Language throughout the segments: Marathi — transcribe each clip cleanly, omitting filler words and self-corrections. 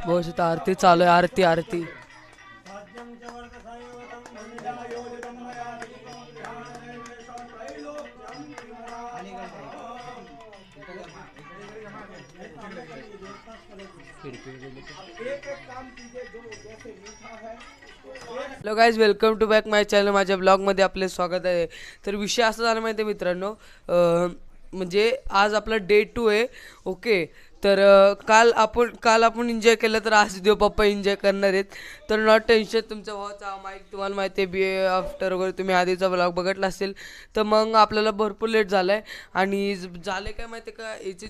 बहुत आरती चालू आहे. Aarti aarti hello guys, welcome to back my channel. माझ्या ब्लॉगमध्ये आपले स्वागत आहे. तर विषय असा झाला माहिती आहे मित्रांनो, म्हणजे आज आपला डे 2 आहे. ओके, तर काल आपण एन्जॉय केलं, तर आज देव पप्पा एन्जॉय करणार आहेत. तर नॉट टेन्शन, तुमचा भावाचा माईक तुम्हाला माहिती आहे, बी ए आफ्टर वगैरे तुम्ही आधीचा ब्लॉग बघितला असेल. तर मग आपल्याला भरपूर लेट झाला आहे. आणि झाले काय माहिती आहे का, याचे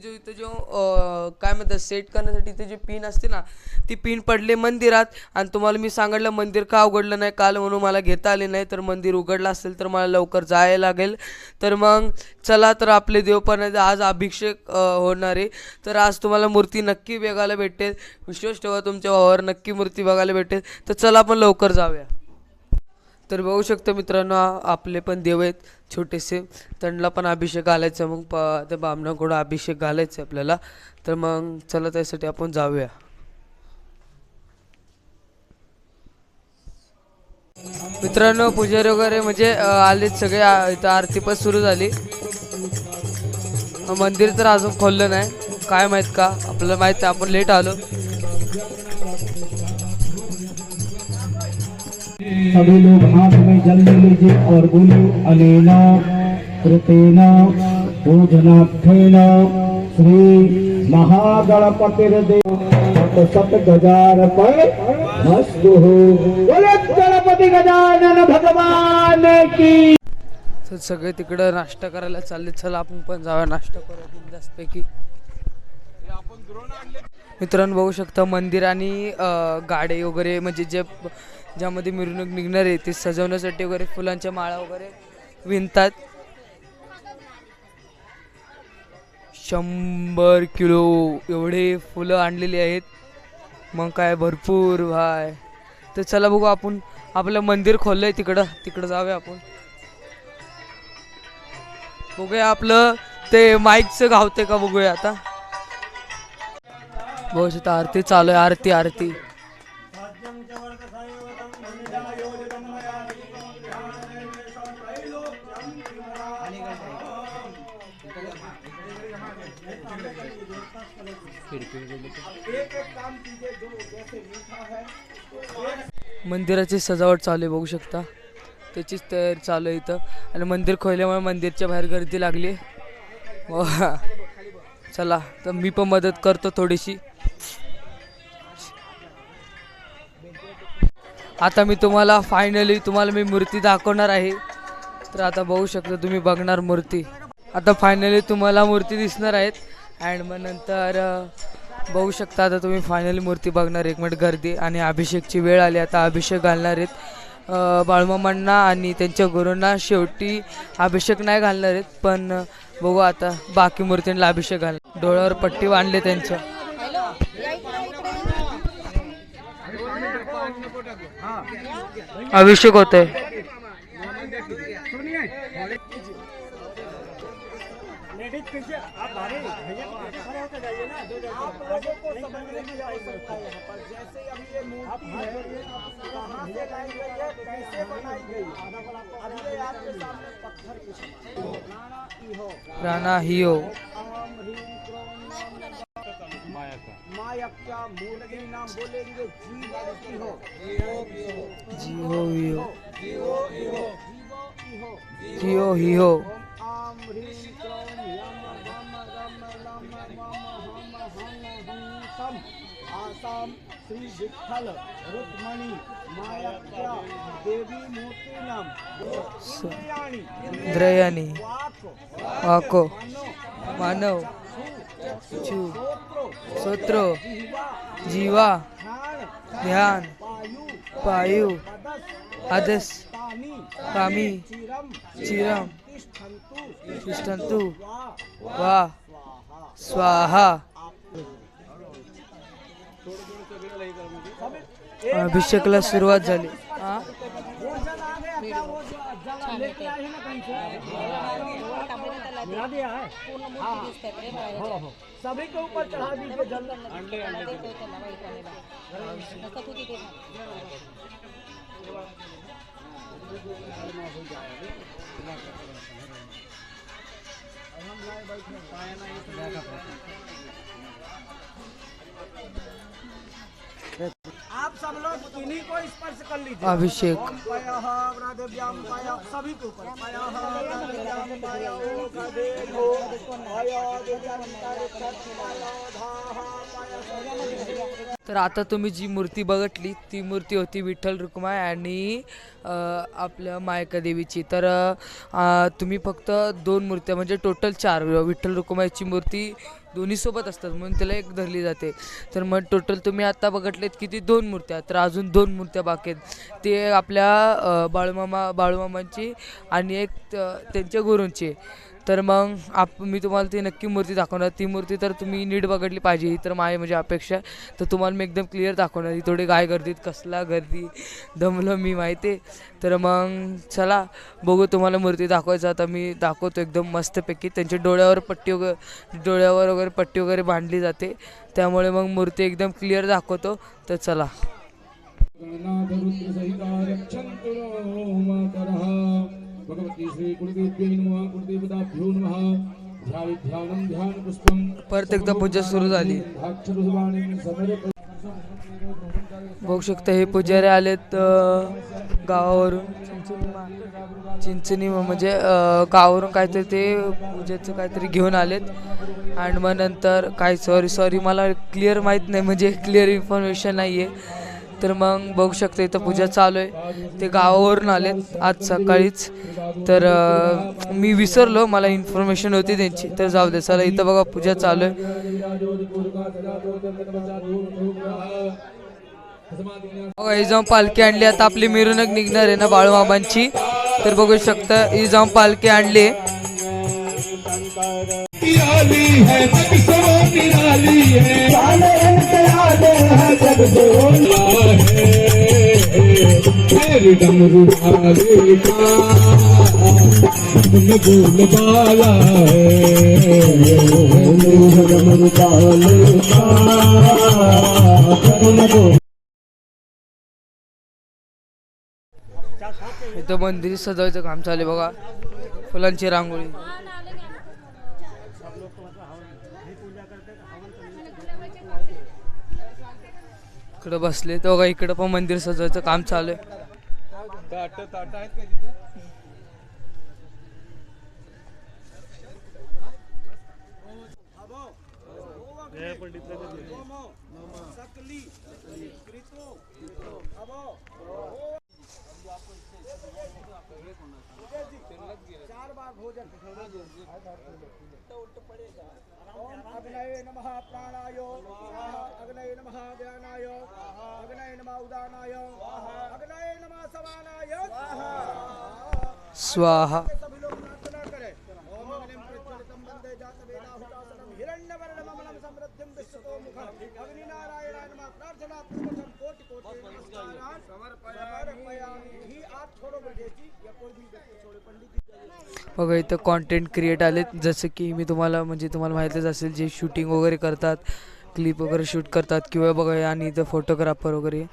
काय म्हणतात सेट करण्यासाठी इथे जी पिन असते ना, ती पिन पडले मंदिरात. आणि तुम्हाला मी सांगितलं मंदिर का उघडलं नाही काल, म्हणून मला घेता आले नाही. तर मंदिर उघडलं असेल तर मला लवकर जायला लागेल. तर मग चला, तर आपले देवपण आज अभिषेक होणार आहे. तर आज तुम्हाला मूर्ती नक्की बघायला भेटेल. विश्वास ठेवा तुमच्या भावावर, नक्की मूर्ती बघायला भेटेल. तर चला आपण लवकर जाऊया. तर बघू शकतो मित्रांनो, आपले पण देव आहेत छोटेसे, त्यांना पण अभिषेक घालायचा. मग त्या बामणाकडून अभिषेक घालायचा आपल्याला. तर मग चला, त्यासाठी आपण जाऊया. मित्रांनो, पुजारी वगैरे म्हणजे आलेत सगळे. इथं आरती पण सुरू झाली. मंदिर तर अजून खोललं नाही, काय माहित का, आपल्याला माहित आहे आपण लेट आलो. सभी लोग हाथ में जल ले लीजिए और बोलिए अनेना कृतेना पूजनार्थेन श्री महागणपतिर्देव सत गजार पर मस्तु हो। बोले गणपति गजानन भगवान की। तर सगळे तिकडं नाश्ता करायला चालले. चला आपण पण जाऊया नाश्ता करूया बिंदासपैकी. मित्रांनो, बघू शकता मंदिर आणि गाडे वगैरे, म्हणजे ज्यामध्ये मिरवणूक निघणार आहे ते सजवण्यासाठी वगैरे फुलांच्या माळा वगैरे विणतात. 100 किलो एवढे फुलं आणलेली आहेत. मग काय भरपूर भाय. तर चला बघू, आपण आपलं मंदिर खोललंय तिकडं जाऊया आपण. बघूया आपलं ते माईकचं गावते का, बघूया आता. बहुत आरती चालू आहे. आरती आरती मंदिराची सजावट चालू आहे, बघू शकता. त्याचीच तयारी चालू आहे इथं. आणि मंदिर खोलल्यामुळे मंदिरच्या बाहेर गर्दी लागली. चला, तर मी पण मदत करतो थोडीशी. आता मी फायनली तुम्हाला मी मूर्ती दाखवणार आहे. तर आता बघू शकता तुम्ही, बघणार मूर्ती. आता फायनली तुम्हाला मूर्ती दिसणार आहेत. अँड मग नंतर बघू शकता, आता तुम्ही फायनली मूर्ती बघणार. 1 मिनिट गर्दी. आणि अभिषेकची वेळ आली, आता अभिषेक घालणार आहेत बाळूमामांना आणि त्यांच्या गुरूंना. शेवटी अभिषेक नाही घालणार आहेत, पण बघू आता बाकी मूर्तींना अभिषेक घालणार. डोळ्यावर पट्टी बांधली त्यांच्या. अभिषेक होतोय. राणा हियो जियो हियो जियो हियो. आसाम श्री विठ्ठल रुक्मणी मायाच्या देवी मूर्तीनाम इंद्रयाणी वाको मानव चू स्तोत्र जीवा ध्यान पायु आदस कामी चिरम तिष्ठन्तु वा स्वाहा. अभिषेकला सुरुवात झाली. वो जल आ गया क्या? वो जल लेके आए हैं ना कहीं से? मिला दिया है। हाँ हो सभी के ऊपर चढ़ा दीजिए जल. आप सब लोग इन्हीं को स्पर्श कर लीजिए. अभिषेक ओम पयः व्रादेव्यां पयः सभी के ऊपर पयः व्रादेव्यां पयः ओकादेवो पयः धाः. तर आता तुम्ही जी मूर्ती बघितली ती मूर्ती होती विठ्ठल रुक्माई आणि आपल्या मायका देवीची. तर तुम्ही फक्त 2 मूर्त्या म्हणजे टोटल 4 विठ्ठल रुक्माईची मूर्ती दोन्ही सोबत असतात म्हणून त्याला एक धरली जाते. तर मग टोटल तुम्ही आता बघितलेत किती 2 मूर्त्या. तर अजून 2 मूर्त्या बाकी आहेत. ते आपल्या बाळूमामांची आणि एक त्यांच्या गुरूंची. तर मग मी तुम्हाला ती नक्की मूर्ती दाखवणार. ती मूर्ती तर तुम्ही नीट बघितली पाहिजे. ही तर माझी म्हणजे अपेक्षा आहे. तर तुम्हाला मी एकदम क्लिअर दाखवणार. ही थोडी काय गर्दीत कसला गर्दी दमलो मी माहिती आहे. तर मग चला बघू तुम्हाला मूर्ती दाखवायचं. आता मी दाखवतो एकदम मस्तपैकी. त्यांच्या डोळ्यावर वगैरे पट्टी वगैरे बांधली जाते त्यामुळे मग मूर्ती एकदम क्लिअर दाखवतो. तर चला. भगवती श्री कुलदेव्यै नमः. कुलदेवताभ्यो नमः. ध्यानं ध्यान पुष्पं. परत एकदा पूजा सुरू झाली. बघू शकता हे पुजारी आलेत गावावरून चिंचणी म्हणजे गावावरून काहीतरी ते पूजेचं काहीतरी घेऊन आलेत. आणि मग नंतर काय सॉरी मला क्लिअर माहीत नाही म्हणजे क्लिअर इन्फॉर्मेशन नाही आहे. तर मग बघू शकता इथं पूजा चालू आहे. ते गावावरून आलेत आज सकाळीच. तर मी विसरलो मला इन्फॉर्मेशन होती त्यांची. तर जाऊ दे चला. इथं बघा पूजा चालू आहे. बघा ही जाऊन पालखी आणली. आता आपली मिरवणूक निघणार आहे ना बाळूमामांची. तर बघू शकता ही जाऊन पालखी आणली. इथं मंदिर सजवायचं काम चालू आहे बघा. फुलांची रांगोळी. इकडे बसले तर बघा इकडे पण मंदिर सजवायचं काम चालू आहे. अग्नये नमः प्राणाय. अग्नये नमः ज्ञानाय. अग्नये नमः उदानाय. अग्नये नमः समानाय. स्वाहा. सभी लोग प्रार्थना करें. ओम अग्निं प्रज्वलितं वन्दे जातवेदाहुतासनं हिरण्यवर्णममलं समृद्धिं विश्वतो मुखम्. अग्निनारायणाय नमः. प्रार्थना पूर्वकं कोटि कोटि नमस्कारान् समर्पयामि. ही आप छोड़ो ब्रजेश जी या कोई भी व्यक्ति छोड़े. पंडित जी बघा इथं कॉन्टेंट क्रिएट आलेत. जसं की मी तुम्हाला माहितीच असेल जे शूटिंग वगैरे करतात क्लिप वगैरे शूट करतात किंवा बघा आणि इथं फोटोग्राफर वगैरे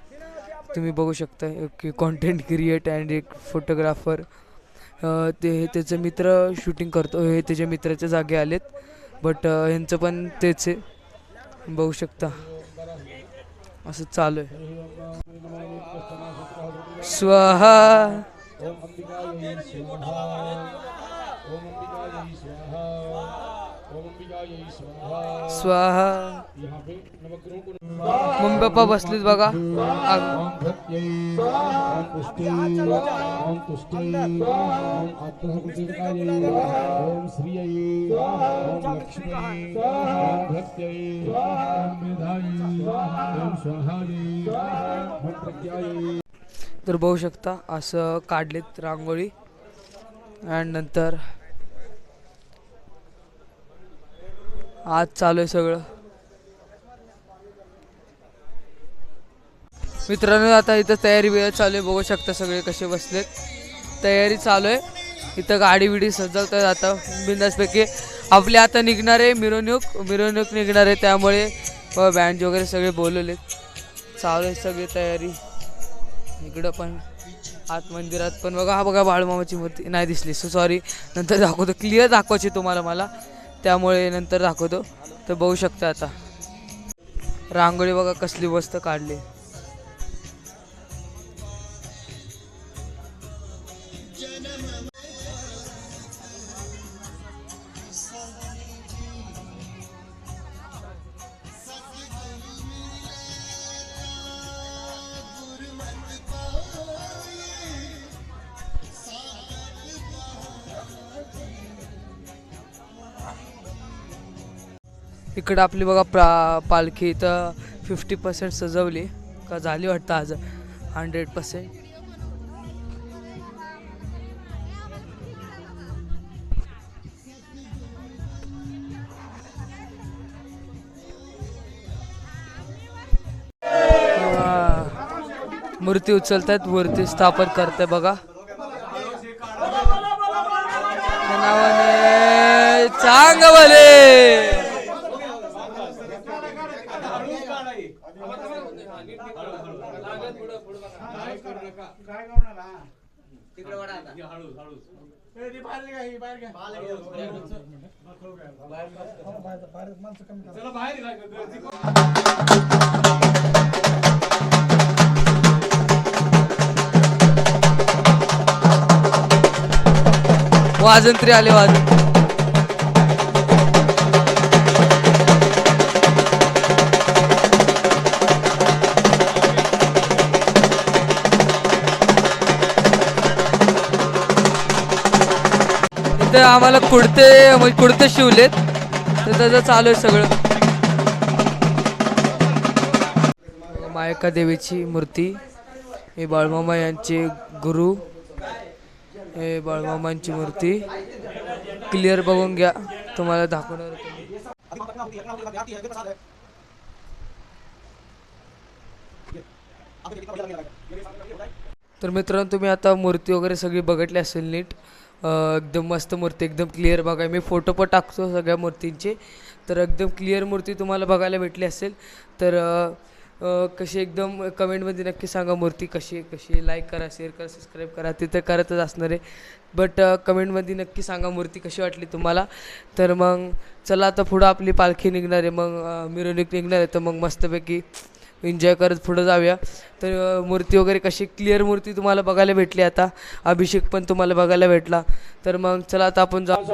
तुम्ही बघू शकता की कॉन्टेंट क्रिएट अँड एक फोटोग्राफर. ते त्याचे मित्र शूटिंग करतो. हे त्याच्या मित्राच्या जागे आलेत. बट ह्यांचं पण तेच आहे बघू शकता. असं चालू आहे. स्वाहा. स्वाहा. मम्मी पप्पा बसलीत बघा. तर बघू शकता असं काढलेत रांगोळी. आणि नंतर आज चालू आहे सगळं. मित्रांनो आता इथं तयारी बियारी चालू आहे, बघू शकता सगळे कसे बसलेत, तयारी चालू आहे इथं. गाडी बिडी सजवतात आता बिंदासपैकी. आपली आता निघणार आहे मिरवणूक निघणार आहे, त्यामुळे बँड वगैरे सगळे बोलवलेत, चालू आहे सगळी तयारी. इकडं पण आत मंदिरात पण बघा, हा बघा बाळूमामाची मूर्ती नाही दिसली, सॉरी, नंतर दाखवतो, क्लिअर दाखवायची तुम्हाला मला, त्यामुळे नंतर दाखवतो. तर बघू शकता आता रांगोळी बघा कसली मस्त काढली. इकडं आपली बघा पालखी इथं 50% सजवली का झाली वाटतं आज 100%. मूर्ती उचलतात, मूर्ती स्थापन करते बघा नावाने चांग भले. वाजंत्री आले वाजन. इथं आम्हाला कुडते शिवलेत, तर त्याचं चालू आहे सगळं. मायका देवीची मूर्ती, हे बाळूमामा यांचे गुरु, हे बाळूमामांची मूर्ती क्लिअर बघून घ्या, तुम्हाला दाखवणार. तर मित्रांनो तुम्ही आता मूर्ती वगैरे सगळी बघितली असेल नीट, एकदम मस्त मूर्ती, एकदम क्लिअर बघा. मी फोटो पण टाकतो सगळ्या मूर्तींचे, तर एकदम क्लिअर मूर्ती तुम्हाला बघायला भेटली असेल. तर कशी एकदम कमेंटमध्ये नक्की सांगा मूर्ती कशी आहे, कशी. लाईक करा, शेअर करा, सबस्क्राईब करा, तिथं करतच असणार आहे, बट कमेंटमध्ये नक्की सांगा मूर्ती कशी वाटली तुम्हाला. तर मग चला आता पुढं आपली पालखी निघणार आहे, मग मिरवणूक निघणार आहे, तर मग मस्तपैकी एन्जॉय करत पुढं जाऊया. तर मूर्ती वगैरे कशी क्लिअर मूर्ती तुम्हाला बघायला भेटली, आता अभिषेक पण तुम्हाला बघायला भेटला. तर मग चला आता आपण जाऊ.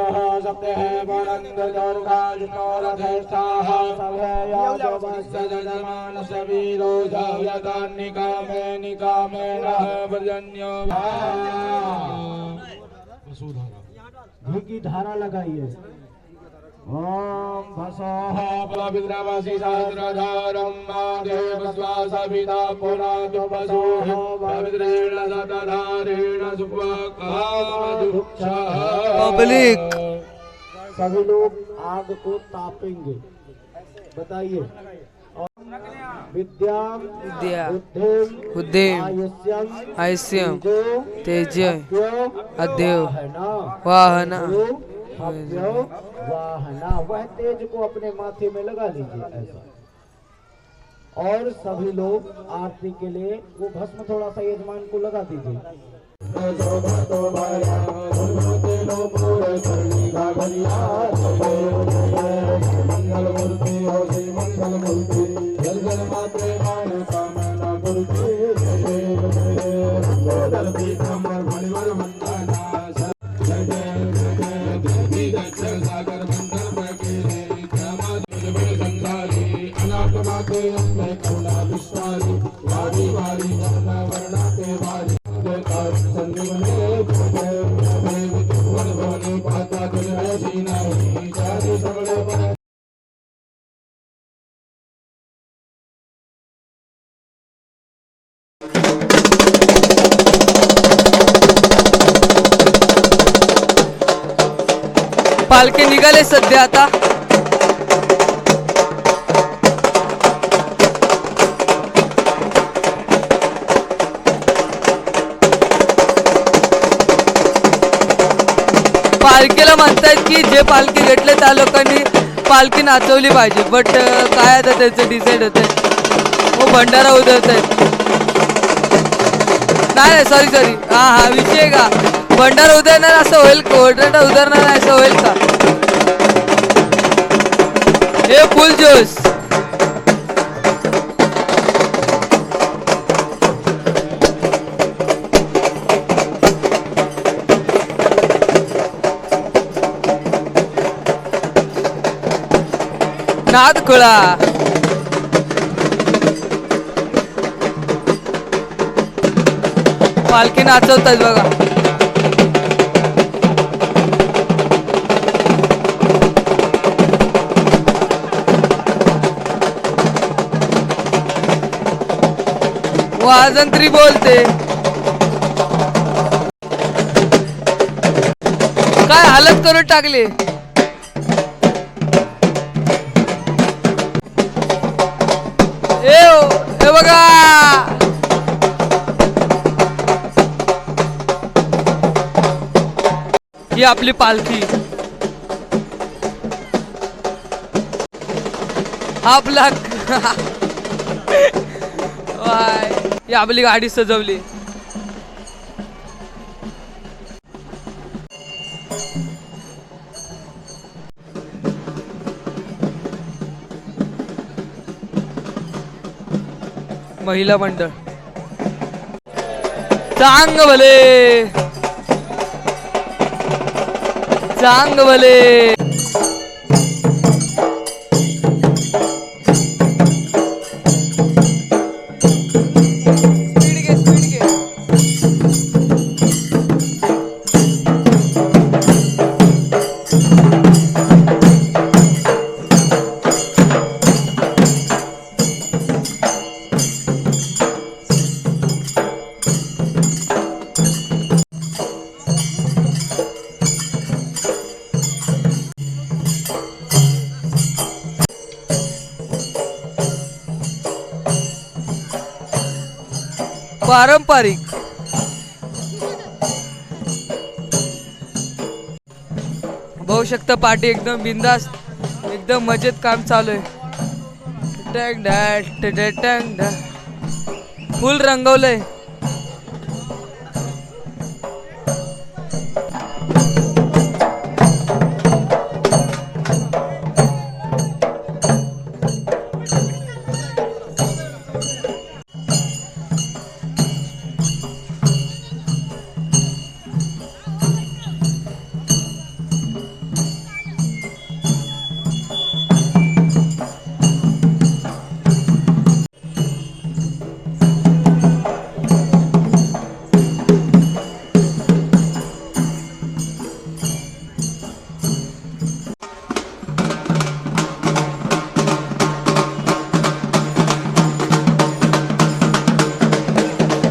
घी की धारा लगाइए. ओम भसोह बलविद्रावासी सहस्रधारं महादेव स्वासविता पुरातो भसोह पवित्रेण सतधारेण सुखकामदुःखः. पब्लिक सभी लोग आग को तापेंगे, बताइए. विद्या उद्यम आयुष्यम तेज अद्यव वाहना. वाहना, वह तेज को अपने माथे में लगा लीजिए ऐसा. और सभी लोग आरती के लिए वो भस्म थोड़ा सा यजमान को लगा दीजिए. पालखी निघाले सध्या आता. तारखेला म्हणतायत की जे पालखी घेतले त्या लोकांनी पालखी नाचवली पाहिजे, बट काय आता त्याचं डिसाईड होतंय. हो भंडारा उधळत आहेत. नाही सॉरी हा विषय का भंडारा उधळणार असं होईल, कोर्टात उधळणार नाही असं होईल का? हे फुल जोश. नाद खुळा. पालखी नाचवतात बघा. वाजंत्री बोलते. काय हालत करून टाकली. हे बघा ही आपली पालखी. आपला ही आपली गाडी सजवली. महिला मंडळ चांग भले चांग भले. स्पीड घे स्पीड घे. पारंपरिक बघू शकता पार्टी एकदम बिंदास, एकदम मजेत काम चालू आहे. फुल रंगवलंय.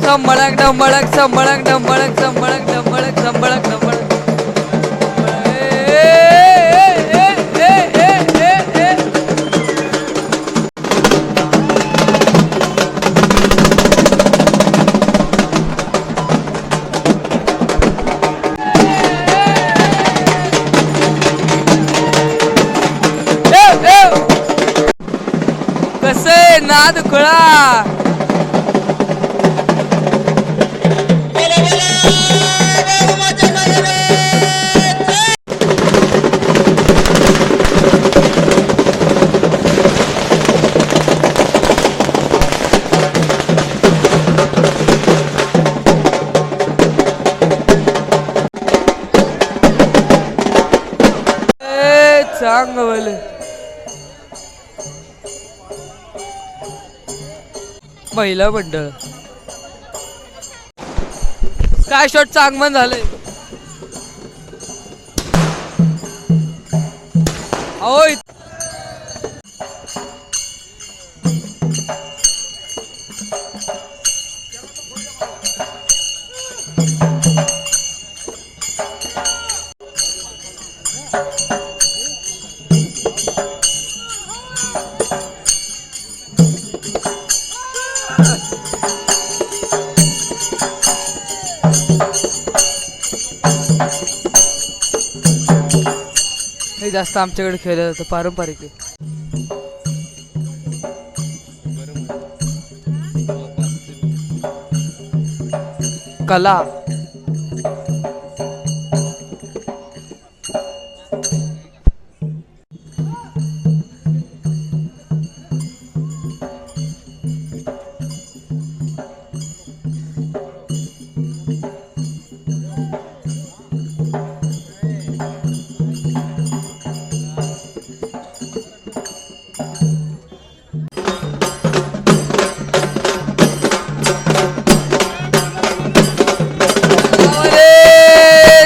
संबळक डंबळक संबळक डंबळक संबळक डंबळक संबळक डंबळक. कसे नाद खुळा. चांगलं महिला मंडळ काय शॉट चांगलं झालंय. अहो जास्त आमच्याकडे खेळलं जातं, पारंपरिक आहे. कला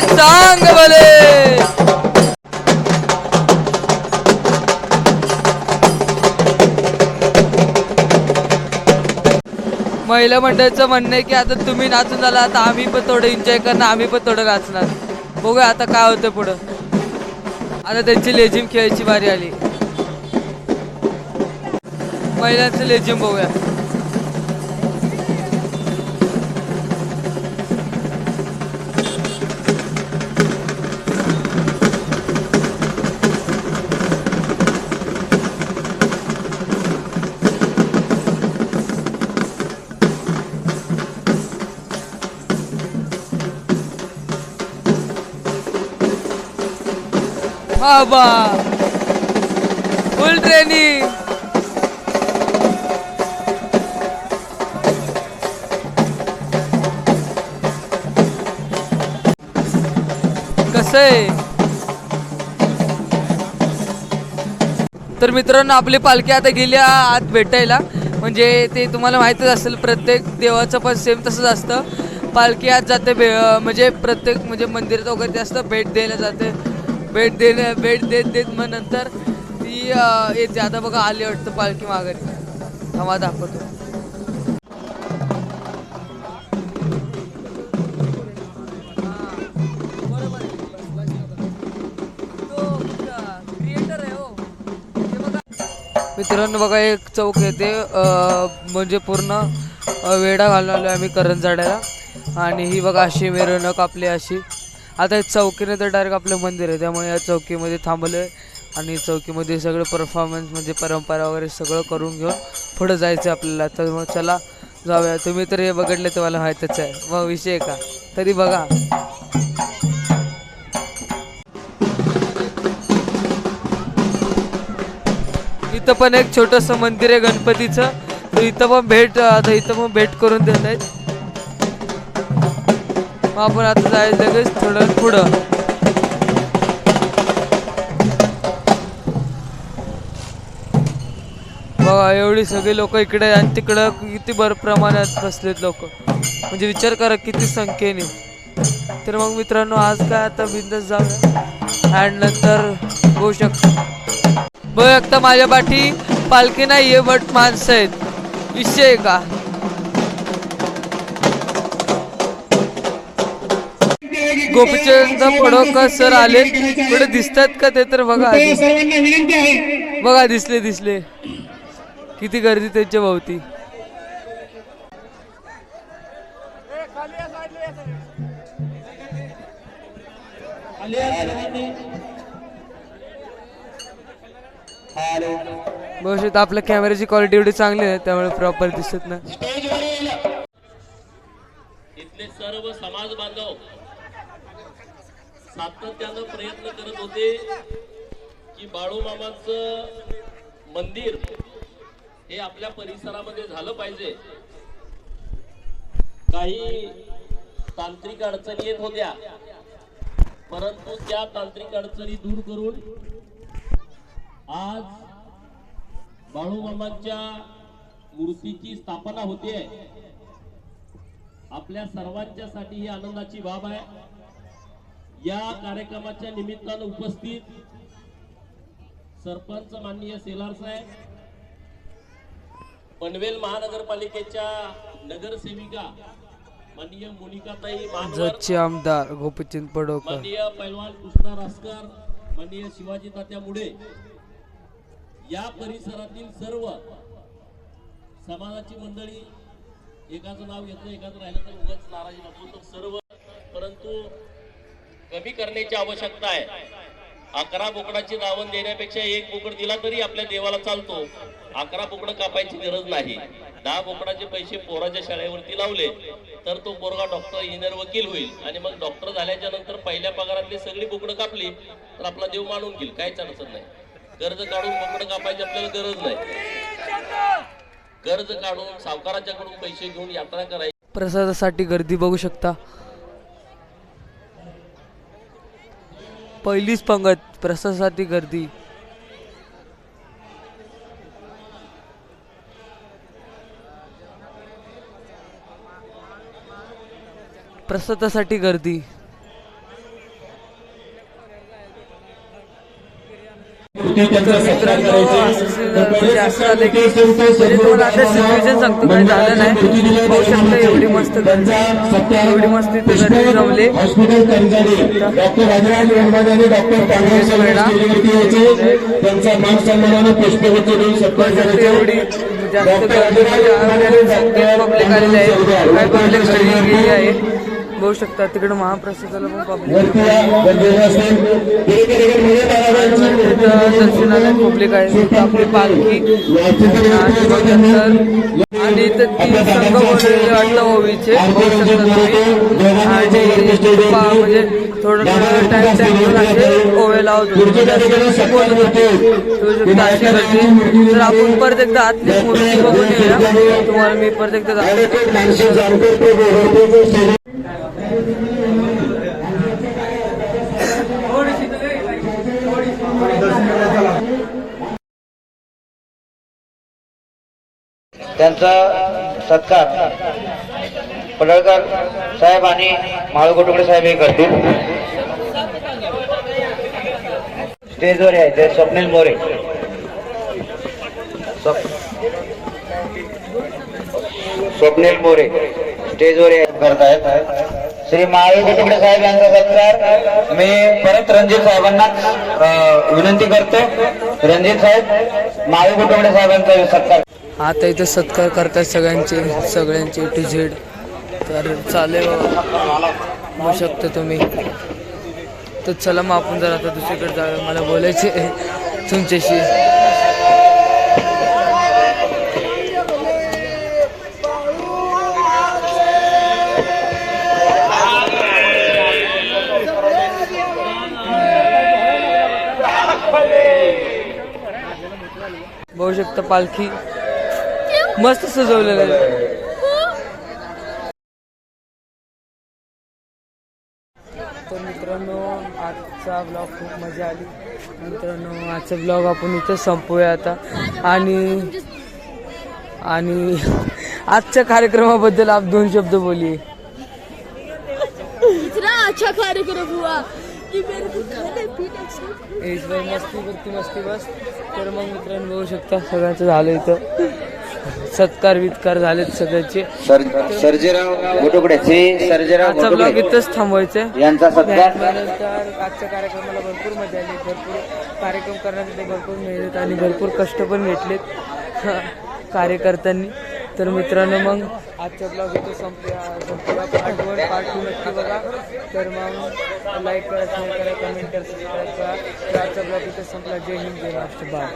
चांग भले. महिला मंडळाचं म्हणणं आहे की आता तुम्ही नाचून झाला, आता आम्ही पण थोडं एन्जॉय करणार, आम्ही पण थोडं नाचणार. बघूया आता काय होतं पुढं. आता त्यांची लेझिम खेळायची बारी आली. महिलांचं लेझिम बघूया. बाबा फुल ट्रेनिंग. कसं आहे तर मित्रांनो, आपली पालखी आता गेली आत भेटायला. म्हणजे ते तुम्हाला माहीतच असेल, प्रत्येक देवाचं पण सेम तसंच असतं. पालखी आत जाते म्हणजे प्रत्येक म्हणजे मंदिरात वगैरे ते असतं, भेट द्यायला जाते. भेट देत देत मग नंतर ती येते. आता बघा आली वाटतं पालखी माघारी. थांबा दाखवतो. मित्रांनो बघा, एक चौक येते म्हणजे पूर्ण वेढा घालून आलो आम्ही करंजाड्याला. आणि ही बघा अशी मिरवणूक आपली अशी. आता चौकीने तर डायरेक्ट आपलं मंदिर आहे, त्यामुळे या चौकीमध्ये थांबलो आहे. आणि चौकीमध्ये सगळं परफॉर्मन्स म्हणजे परंपरा वगैरे सगळं करून घेऊन पुढं जायचं आपल्याला. तर मग चला जाऊया. तुम्ही तर हे बघितलं तर मला माहीतच आहे, मग विषय का तरी बघा. इथं पण एक छोटंसं मंदिर आहे गणपतीचं. तर इथं पण भेट, आता इथं पण भेट करून देत आहेत. मग आपण आता जायचं लगेच थोडं पुढं. बघा एवढी सगळी लोक इकडे आणि तिकडं किती प्रमाणात बसलेत लोक. म्हणजे विचार करा किती संख्येने. तर मग मित्रांनो, आज काय आता बिंदास जाऊया आणि नंतर होऊ शकतो. बघ एकदा माझ्या पाठी पालखी नाही आहे, बट माणसं आहेत. विषय आहे का. गोपीचंद पडळकर सर आले, कुठे दिसतात का ते तर बघा. बघा दिसले किती गर्दी त्यांच्या भोवती. बहुशेक आपल्या कॅमेऱ्याची क्वालिटी एवढी चांगली आहे त्यामुळे प्रॉपर दिसत नाही. इथले सर्व समाज बांधव सातत्यानं प्रयत्न करत होते की बाळूमामांचं मंदिर हे आपल्या परिसरामध्ये झालं पाहिजे. काही तांत्रिक अडचणी येत होत्या, परंतु त्या तांत्रिक अडचणी दूर करून आज बाळूमामांच्या मूर्तीची स्थापना होते. आपल्या सर्वांच्यासाठी ही आनंदाची बाब आहे. या कार्यक्रमाच्या निमित्तानं उपस्थित सरपंच माननीय सेलार साहेब, पनवेल महानगरपालिकेच्या नगरसेविका माननीय मोनिकाताई जतचे आमदार गोपीचंद पडळकर, माननीय पैलवान कृष्णा रासकर, माननीय शिवाजी तात्या मुळे, या परिसरातील सर्व समाजाची मंडळी. एकाचं नाव घेतलं एकाचं राहिलं तर उगाच नाराजी नको, तर सर्व. परंतु कमी करण्याची आवश्यकता आहे. 11 बोकडाची दावण देण्यापेक्षा एक बोकड दिला तरी आपल्या देवाला चालतो. 11 बोकडं कापायची गरज नाही. 10 बोकडाचे पैसे पोराच्या शाळेवरती लावले तर तो पोरगा डॉक्टर, इंजिनियर, वकील होईल. आणि मग डॉक्टर झाल्याच्या नंतर पहिल्या पगारातली सगळी बोकडं कापली तर आपला देव मानून घेईल, काहीच अडचण नाही. कर्ज काढून बोकडं कापायची आपल्याला गरज नाही. कर्ज काढून सावकाराच्याकडून पैसे घेऊन यात्रा करायची. प्रसादासाठी गर्दी बघू शकता. पहिलीच पंगत, प्रसादासाठी गर्दी. प्रसादासाठी गर्दी. मित्रांनो म्हणजे असं झालं की म्हणजे तुम्हाला आता सिच्युएशन सांगतो, काही झालं नाही. पाहू शकता एवढी मस्त गर्दी, एवढी मस्त इथे गर्दी जमले. एवढी जास्त गर्दी पब्लिक आलेली आहे, काय पब्लिक घरी गेली आहे. बघू शकता तिकडे महाप्रसादाला पण पब्लिक दर्शनाला पब्लिक आहे. आपली पालखी आणि इथं 3 संघ बनवलेले वाटतं ओवीचे, बघू शकता तुम्ही. आणि म्हणजे थोडं टाइम असे ओवे लावत होते, बोलत होते. बघू शकता अशी करते. तर आपण परत एकदा आतली मूर्ती बघून येऊया. तुम्हाला मी परत एकदा त्यांचा सत्कार पडळकर साहेब आणि माळगोटुकडे साहेब हे करतील. स्टेजवर यायचे स्वप्नील मोरे. स्वप्नील मोरे स्टेजवर करतायत. श्री माळगोटुकडे साहेब यांचा सत्कार मी परत रणजित साहेबांना विनंती करतो. रणजित साहेब माळगोटुकडे साहेबांचा सत्कार. आता इथे सत्कार करतात सगळ्यांचे टू झेड. तर चालेल होऊ शकतं तुम्ही. तर चला मग आपण जर आता दुसरीकडे जाऊया, मला बोलायचे तुमच्याशी. बघू शकता पालखी मस्त सजवलेलं आहे. तर मित्रांनो आजचा ब्लॉग खूप मजा आली. मित्रांनो आजचा ब्लॉग आपण इथं संपवूया आता. आणि आजच्या कार्यक्रमाबद्दल आप 2 शब्द बोलिए. इतना अच्छा कार्यक्रम हुआ की मेरे को खाने पीने मस्ती बस. तर मग मित्रांनो बघू शकता सगळ्यांचं झालं इथं. सत्कार वित्कार झालेत सगळ्याचे. सर्जेराव गोटुकडे आजचा ब्लॉग इथंच थांबवायचं यांचा सत्कार. आजच्या कार्यक्रमाला भरपूर मजा आली. भरपूर कार्यक्रम करण्यासाठी भरपूर मेहनत आणि भरपूर कष्ट पण घेतलेत कार्यकर्त्यांनी. तर मित्रांनो मग आजचा ब्लॉग इथं संपला. पार्ट 1 पार्ट 2 नक्की बघा. तर मग लाईक करा, शेअर करा, कमेंट करा, सबस्क्राईब करा. तर आजचा ब्लॉग इथं संपला. जय हिंद, जय महाराष्ट्र. बाय.